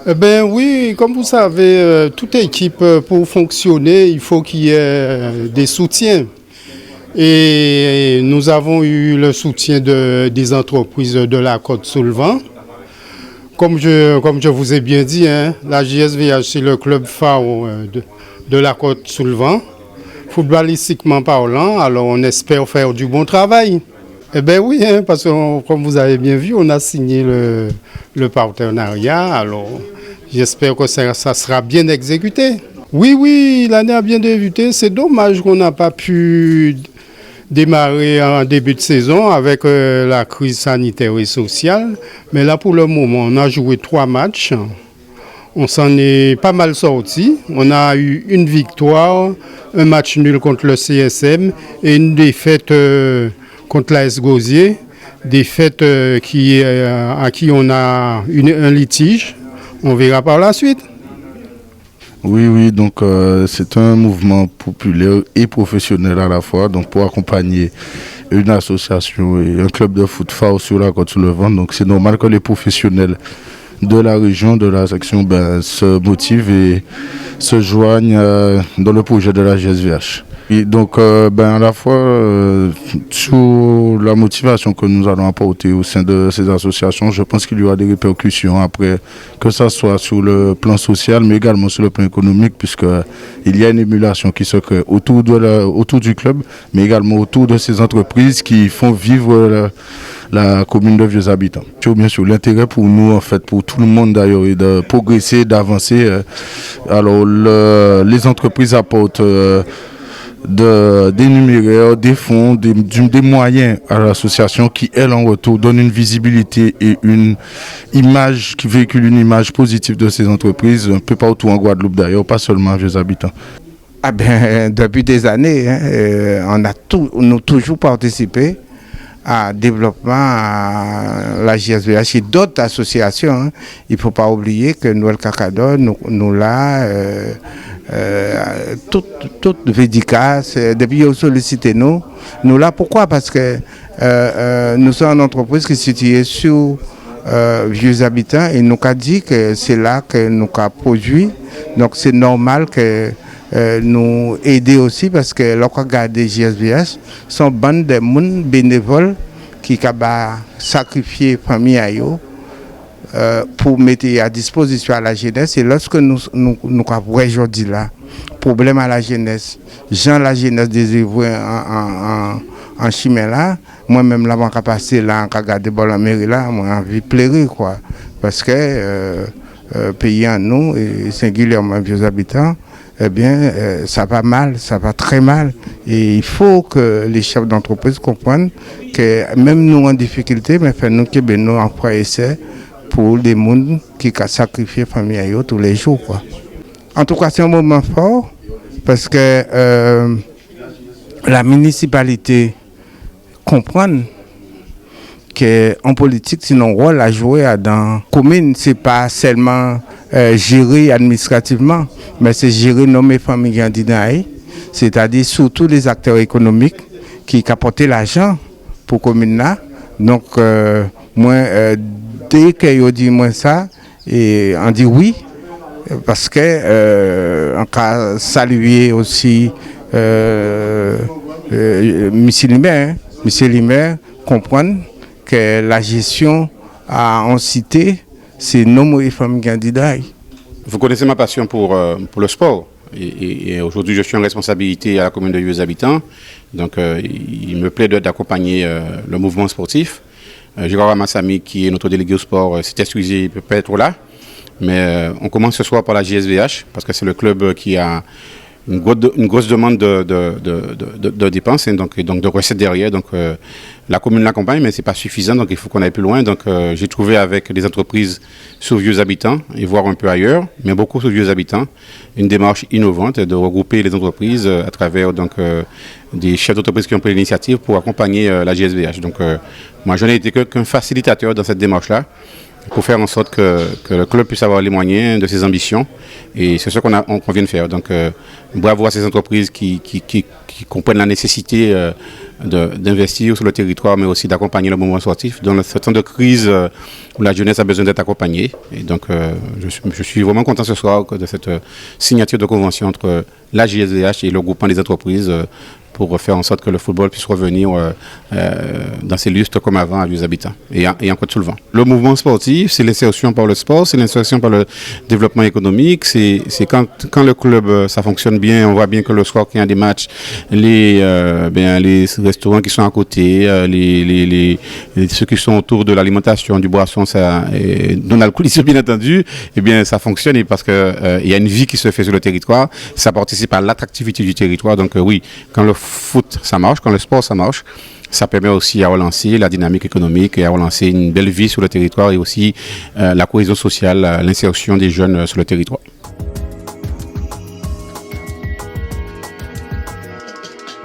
Eh ben oui, comme vous savez, toute équipe pour fonctionner, il faut qu'il y ait des soutiens. Et nous avons eu le soutien des entreprises de la Côte-sous-le-Vent. Comme je vous ai bien dit, hein, la JSVH, c'est le club phare de la Côte-sous-le-Vent, footballistiquement parlant. Alors on espère faire du bon travail. Eh bien oui, hein, parce que comme vous avez bien vu, on a signé le partenariat. Alors j'espère que ça sera bien exécuté. Oui, oui, l'année a bien débuté. C'est dommage qu'on n'a pas pu démarrer en début de saison avec la crise sanitaire et sociale. Mais là, pour le moment, on a joué 3 matchs. On s'en est pas mal sorti. On a eu une victoire, un match nul contre le CSM et une défaite contre l'AS Gosier. Défaite à qui on a un litige. On verra par la suite. Oui, donc c'est un mouvement populaire et professionnel à la fois, donc pour accompagner une association et un club de foot phare sur la Côte-sous-le-Vent. Donc c'est normal que les professionnels de la région, de la section, se motivent et se joignent dans le projet de la GSVH. Et donc, à la fois, sur la motivation que nous allons apporter au sein de ces associations, je pense qu'il y aura des répercussions après, que ce soit sur le plan social, mais également sur le plan économique, puisqu'il y a une émulation qui se crée autour du club, mais également autour de ces entreprises qui font vivre la commune de Vieux-Habitants. Bien sûr, l'intérêt pour nous, en fait, pour tout le monde d'ailleurs, est de progresser, d'avancer. Alors, les entreprises apportent des numéraires, des fonds, des moyens à l'association qui, elle, en retour, donne une visibilité et une image, qui véhicule une image positive de ces entreprises, un peu partout en Guadeloupe d'ailleurs, pas seulement à Vieux-Habitants. Depuis des années, nous toujours participé à développement à la JSVH et d'autres associations. Il ne faut pas oublier que Noël Cacador nous l'a toute dédicace, depuis qu'ils sollicité nous là. Pourquoi? Parce que nous sommes une entreprise qui est située sur Vieux-Habitants et nous a dit que c'est là que nous avons produit. Donc c'est normal que nous aider aussi parce que lorsqu'on regarde les JSVH, sont bande de monde bénévoles qui ont sacrifié famille à eux pour mettre à disposition à la jeunesse. Et lorsque nous avons aujourd'hui là, problème à la jeunesse, la jeunesse désirée en chemin là, moi-même là, je passé là, je regarde la mairie là, j'ai envie de pleurer quoi. Parce que pays en nous, et singulièrement Vieux-Habitants, eh bien, ça va mal, ça va très mal. Et il faut que les chefs d'entreprise comprennent que même nous en difficulté, mais nous qui nous en essai pour les gens qui ont sacrifié famille à eux tous les jours. Quoi. En tout cas, c'est un moment fort parce que la municipalité comprend qu'en politique, c'est un rôle à jouer dans la commune. Ce n'est pas seulement gérer administrativement, mais c'est gérer nommer famille candidats, c'est-à-dire surtout les acteurs économiques qui apportent l'argent pour la commune là. Donc, dès qu'ils dit moi ça, et on dit oui, parce que on a salué aussi M. Limer comprendre que la gestion en cité, c'est nos et femmes candidats. Vous connaissez ma passion pour le sport. Et aujourd'hui, je suis en responsabilité à la commune de Vieux-Habitants. Donc, il me plaît d'accompagner le mouvement sportif. Gérard Ramassami, qui est notre délégué au sport, s'est excusé, il ne peut pas être là. Mais on commence ce soir par la JSVH, parce que c'est le club qui a une grosse demande de dépenses et donc de recettes derrière. Donc la commune l'accompagne, mais ce n'est pas suffisant, donc il faut qu'on aille plus loin. Donc j'ai trouvé avec des entreprises sur Vieux-Habitants et voir un peu ailleurs, mais beaucoup sur Vieux-Habitants, une démarche innovante de regrouper les entreprises à travers des chefs d'entreprise qui ont pris l'initiative pour accompagner la JSVH. Donc moi je n'ai été qu'un facilitateur dans cette démarche-là. pour faire en sorte que le club puisse avoir les moyens de ses ambitions. Et c'est ce qu'on vient de faire. Donc bravo à ces entreprises qui comprennent la nécessité d'investir sur le territoire, mais aussi d'accompagner le mouvement sportif dans ce temps de crise où la jeunesse a besoin d'être accompagnée. Et donc je suis vraiment content ce soir de cette signature de convention entre la JSVH et le groupement des entreprises pour faire en sorte que le football puisse revenir dans ses lustres comme avant à Vieux-Habitant et en Côte-Soulevant. Le mouvement sportif, c'est l'insertion par le sport, c'est l'insertion par le développement économique. C'est quand le club, ça fonctionne bien, on voit bien que le soir qu'il y a des matchs, les restaurants qui sont à côté, ceux qui sont autour de l'alimentation, du boisson, non alcoolisé bien entendu, eh bien ça fonctionne et parce que il y a une vie qui se fait sur le territoire, ça participe à l'attractivité du territoire. Donc oui, quand le foot ça marche, quand le sport ça marche, ça permet aussi à relancer la dynamique économique et à relancer une belle vie sur le territoire et aussi la cohésion sociale, l'insertion des jeunes sur le territoire.